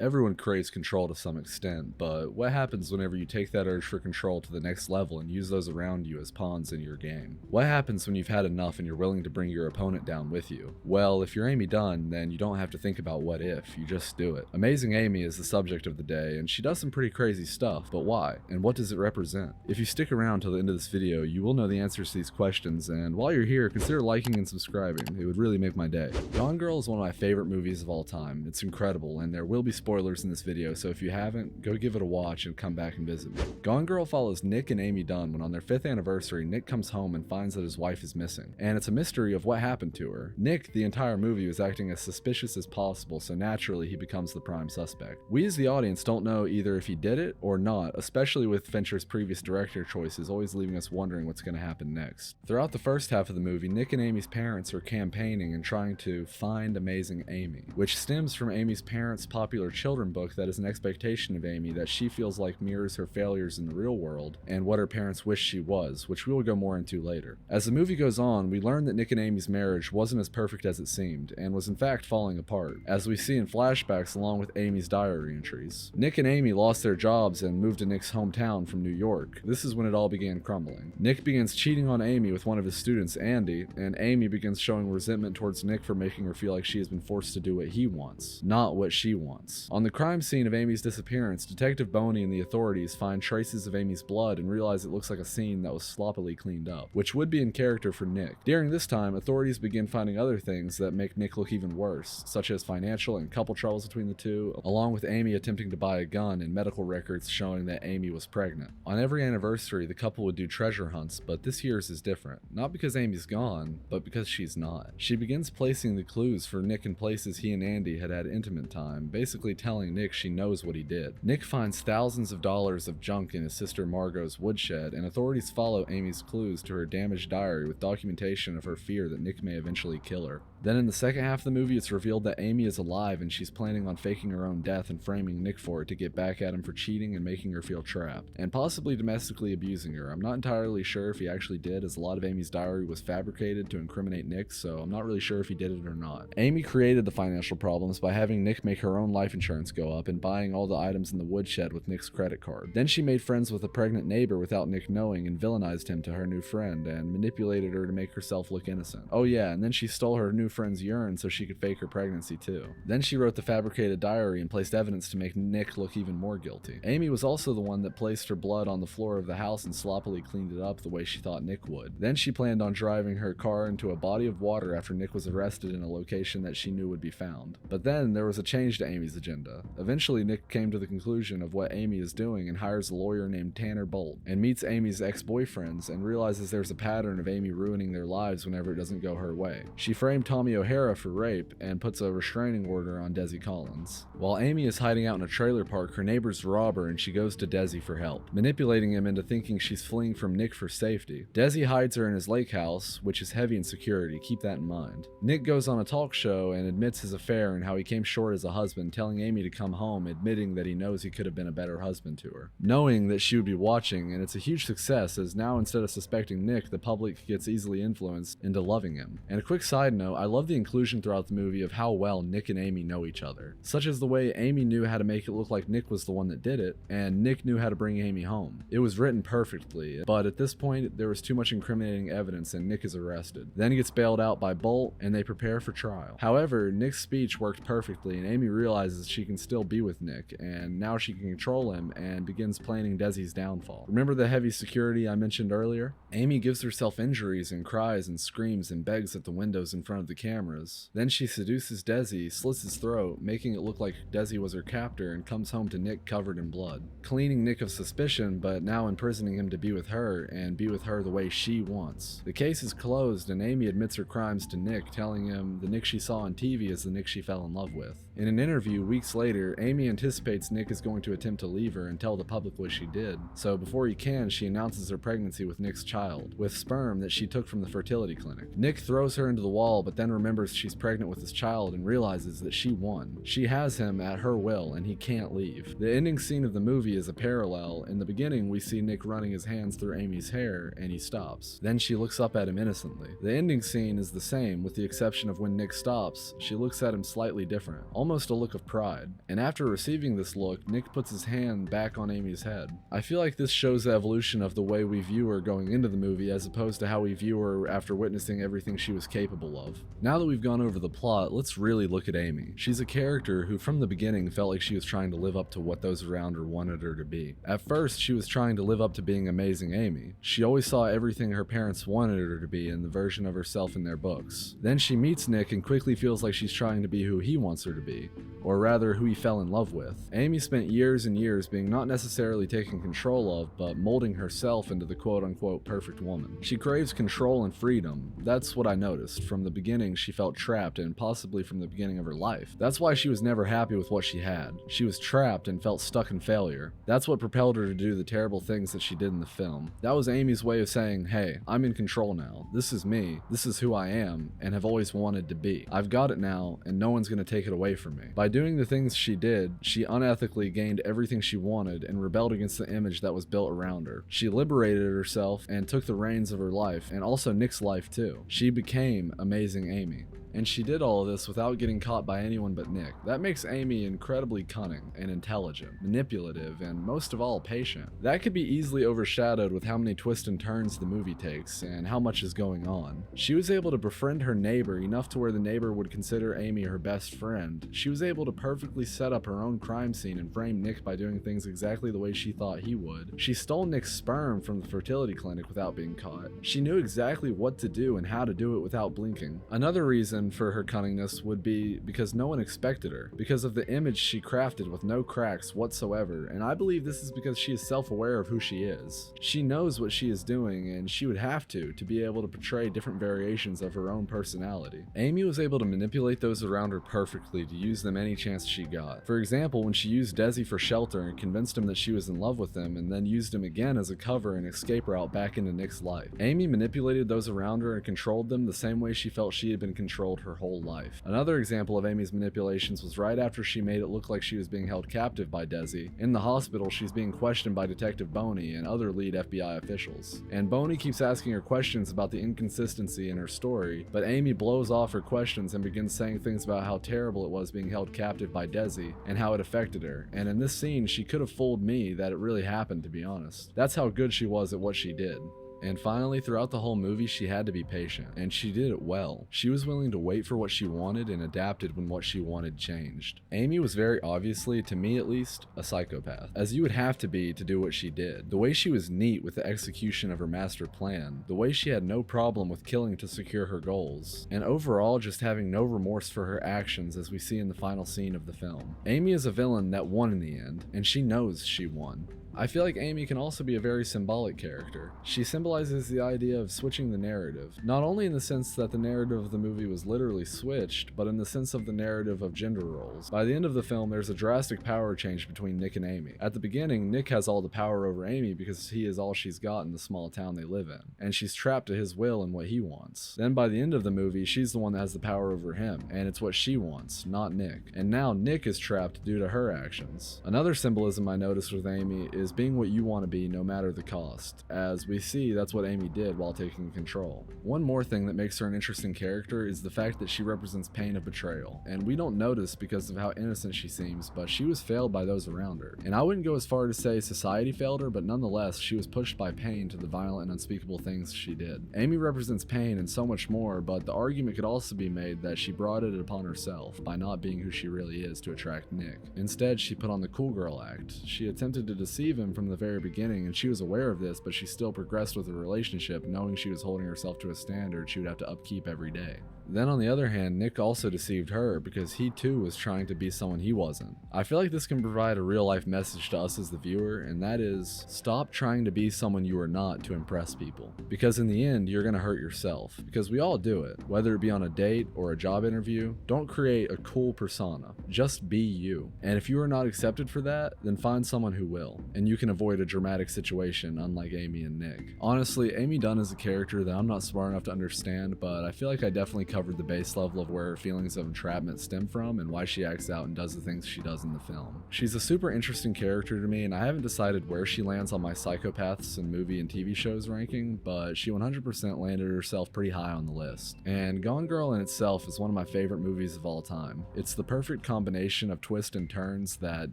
Everyone craves control to some extent, but what happens whenever you take that urge for control to the next level and use those around you as pawns in your game? What happens when you've had enough and you're willing to bring your opponent down with you? Well, if you're Amy Dunne, then you don't have to think about what if, you just do it. Amazing Amy is the subject of the day, and she does some pretty crazy stuff, but why? And what does it represent? If you stick around till the end of this video, you will know the answers to these questions, and while you're here, consider liking and subscribing. It would really make my day. Gone Girl is one of my favorite movies of all time. It's incredible, and there will be spoilers in this video, so if you haven't, go give it a watch and come back and visit me. Gone Girl follows Nick and Amy Dunne when on their 5th anniversary, Nick comes home and finds that his wife is missing, and it's a mystery of what happened to her. Nick, the entire movie, was acting as suspicious as possible, so naturally he becomes the prime suspect. We as the audience don't know either if he did it or not, especially with Fincher's previous director choices always leaving us wondering what's going to happen next. Throughout the first half of the movie, Nick and Amy's parents are campaigning and trying to find Amazing Amy, which stems from Amy's parents' popular children book that is an expectation of Amy that she feels like mirrors her failures in the real world and what her parents wish she was, which we will go more into later. As the movie goes on, we learn that Nick and Amy's marriage wasn't as perfect as it seemed, and was in fact falling apart, as we see in flashbacks along with Amy's diary entries. Nick and Amy lost their jobs and moved to Nick's hometown from New York. This is when it all began crumbling. Nick begins cheating on Amy with one of his students, Andy, and Amy begins showing resentment towards Nick for making her feel like she has been forced to do what he wants, not what she wants. On the crime scene of Amy's disappearance, Detective Boney and the authorities find traces of Amy's blood and realize it looks like a scene that was sloppily cleaned up, which would be in character for Nick. During this time, authorities begin finding other things that make Nick look even worse, such as financial and couple troubles between the two, along with Amy attempting to buy a gun and medical records showing that Amy was pregnant. On every anniversary, the couple would do treasure hunts, but this year's is different. Not because Amy's gone, but because she's not. She begins placing the clues for Nick in places he and Andy had intimate time, basically telling Nick she knows what he did. Nick finds thousands of dollars of junk in his sister Margot's woodshed, and authorities follow Amy's clues to her damaged diary with documentation of her fear that Nick may eventually kill her. Then in the second half of the movie, it's revealed that Amy is alive and she's planning on faking her own death and framing Nick for it to get back at him for cheating and making her feel trapped, and possibly domestically abusing her. I'm not entirely sure if he actually did, as a lot of Amy's diary was fabricated to incriminate Nick, so I'm not really sure if he did it or not. Amy created the financial problems by having Nick make her own life insurance go up and buying all the items in the woodshed with Nick's credit card. Then she made friends with a pregnant neighbor without Nick knowing and villainized him to her new friend and manipulated her to make herself look innocent. Oh yeah, and then she stole her new friend's urine so she could fake her pregnancy too. Then she wrote the fabricated diary and placed evidence to make Nick look even more guilty. Amy was also the one that placed her blood on the floor of the house and sloppily cleaned it up the way she thought Nick would. Then she planned on driving her car into a body of water after Nick was arrested in a location that she knew would be found. But then there was a change to Amy's agenda. Eventually Nick came to the conclusion of what Amy is doing and hires a lawyer named Tanner Bolt, and meets Amy's ex-boyfriends and realizes there's a pattern of Amy ruining their lives whenever it doesn't go her way. She framed Tommy O'Hara for rape and puts a restraining order on Desi Collins. While Amy is hiding out in a trailer park, her neighbors rob her and she goes to Desi for help, manipulating him into thinking she's fleeing from Nick for safety. Desi hides her in his lake house, which is heavy in security, keep that in mind. Nick goes on a talk show and admits his affair and how he came short as a husband, telling Amy to come home, admitting that he knows he could have been a better husband to her, knowing that she would be watching, and it's a huge success as now instead of suspecting Nick, the public gets easily influenced into loving him. And a quick side note, I love the inclusion throughout the movie of how well Nick and Amy know each other, such as the way Amy knew how to make it look like Nick was the one that did it, and Nick knew how to bring Amy home. It was written perfectly, but at this point there was too much incriminating evidence and Nick is arrested. Then he gets bailed out by Bolt and they prepare for trial. However, Nick's speech worked perfectly and Amy realizes she can still be with Nick, and now she can control him and begins planning Desi's downfall. Remember the heavy security I mentioned earlier? Amy gives herself injuries and cries and screams and begs at the windows in front of the cameras. Then she seduces Desi, slits his throat, making it look like Desi was her captor, and comes home to Nick covered in blood, cleaning Nick of suspicion but now imprisoning him to be with her and be with her the way she wants. The case is closed and Amy admits her crimes to Nick, telling him the Nick she saw on TV is the Nick she fell in love with. In an interview weeks later, Amy anticipates Nick is going to attempt to leave her and tell the public what she did, so before he can, she announces her pregnancy with Nick's child, with sperm that she took from the fertility clinic. Nick throws her into the wall, but then then remembers she's pregnant with his child and realizes that she won. She has him at her will and he can't leave. The ending scene of the movie is a parallel. In the beginning, we see Nick running his hands through Amy's hair and he stops. Then she looks up at him innocently. The ending scene is the same with the exception of when Nick stops, she looks at him slightly different, almost a look of pride. And after receiving this look, Nick puts his hand back on Amy's head. I feel like this shows the evolution of the way we view her going into the movie as opposed to how we view her after witnessing everything she was capable of. Now that we've gone over the plot, let's really look at Amy. She's a character who from the beginning felt like she was trying to live up to what those around her wanted her to be. At first, she was trying to live up to being amazing Amy. She always saw everything her parents wanted her to be in the version of herself in their books. Then she meets Nick and quickly feels like she's trying to be who he wants her to be, or rather who he fell in love with. Amy spent years and years being not necessarily taken control of, but molding herself into the quote-unquote perfect woman. She craves control and freedom. That's what I noticed. From the beginning, she felt trapped, and possibly from the beginning of her life. That's why she was never happy with what she had. She was trapped and felt stuck in failure. That's what propelled her to do the terrible things that she did in the film. That was Amy's way of saying, hey, I'm in control now. This is me. This is who I am and have always wanted to be. I've got it now, and no one's gonna take it away from me. By doing the things she did, she unethically gained everything she wanted and rebelled against the image that was built around her. She liberated herself and took the reins of her life, and also Nick's life too. She became Amazing Amy. And she did all of this without getting caught by anyone but Nick. That makes Amy incredibly cunning and intelligent, manipulative, and most of all, patient. That could be easily overshadowed with how many twists and turns the movie takes and how much is going on. She was able to befriend her neighbor enough to where the neighbor would consider Amy her best friend. She was able to perfectly set up her own crime scene and frame Nick by doing things exactly the way she thought he would. She stole Nick's sperm from the fertility clinic without being caught. She knew exactly what to do and how to do it without blinking. Another reason for her cunningness would be because no one expected her, because of the image she crafted with no cracks whatsoever, and I believe this is because she is self-aware of who she is. She knows what she is doing, and she would have to be able to portray different variations of her own personality. Amy was able to manipulate those around her perfectly to use them any chance she got. For example, when she used Desi for shelter and convinced him that she was in love with him, and then used him again as a cover and escape route back into Nick's life. Amy manipulated those around her and controlled them the same way she felt she had been controlled her whole life. Another example of Amy's manipulations was right after she made it look like she was being held captive by Desi. In the hospital, she's being questioned by Detective Boney and other lead FBI officials. And Boney keeps asking her questions about the inconsistency in her story, but Amy blows off her questions and begins saying things about how terrible it was being held captive by Desi and how it affected her. And in this scene, she could have fooled me that it really happened, to be honest. That's how good she was at what she did. And finally, throughout the whole movie, she had to be patient, and she did it well. She was willing to wait for what she wanted and adapted when what she wanted changed. Amy was very obviously, to me at least, a psychopath, as you would have to be to do what she did. The way she was neat with the execution of her master plan, the way she had no problem with killing to secure her goals, and overall just having no remorse for her actions as we see in the final scene of the film. Amy is a villain that won in the end, and she knows she won. I feel like Amy can also be a very symbolic character. She symbolizes the idea of switching the narrative, not only in the sense that the narrative of the movie was literally switched, but in the sense of the narrative of gender roles. By the end of the film, there's a drastic power change between Nick and Amy. At the beginning, Nick has all the power over Amy because he is all she's got in the small town they live in, and she's trapped to his will and what he wants. Then by the end of the movie, she's the one that has the power over him, and it's what she wants, not Nick. And now Nick is trapped due to her actions. Another symbolism I noticed with Amy is being what you want to be no matter the cost. As we see, that's what Amy did while taking control. One more thing that makes her an interesting character is the fact that she represents pain of betrayal, and we don't notice because of how innocent she seems, but she was failed by those around her. And I wouldn't go as far to say society failed her, but nonetheless, she was pushed by pain to the violent and unspeakable things she did. Amy represents pain and so much more, but the argument could also be made that she brought it upon herself by not being who she really is to attract Nick. Instead, she put on the cool girl act. She attempted to deceive him from the very beginning, and she was aware of this, but she still progressed with the relationship, knowing she was holding herself to a standard she would have to upkeep every day. Then on the other hand, Nick also deceived her because he too was trying to be someone he wasn't. I feel like this can provide a real life message to us as the viewer, and that is, stop trying to be someone you are not to impress people. Because in the end, you're gonna hurt yourself. Because we all do it, whether it be on a date or a job interview. Don't create a cool persona, just be you. And if you are not accepted for that, then find someone who will, and you can avoid a dramatic situation unlike Amy and Nick. Honestly, Amy Dunne is a character that I'm not smart enough to understand, but I feel like I definitely covered the base level of where her feelings of entrapment stem from and why she acts out and does the things she does in the film. She's a super interesting character to me, and I haven't decided where she lands on my psychopaths in movie and TV shows ranking, but she 100% landed herself pretty high on the list. And Gone Girl in itself is one of my favorite movies of all time. It's the perfect combination of twists and turns that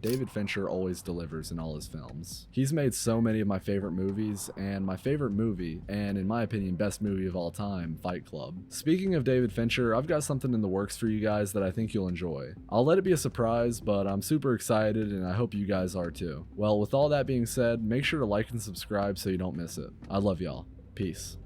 David Fincher always delivers in all his films. He's made so many of my favorite movies, and my favorite movie, and in my opinion best movie of all time, Fight Club. Speaking of David Fincher, I've got something in the works for you guys that I think you'll enjoy. I'll let it be a surprise, but I'm super excited and I hope you guys are too. Well, with all that being said, make sure to like and subscribe so you don't miss it. I love y'all. Peace.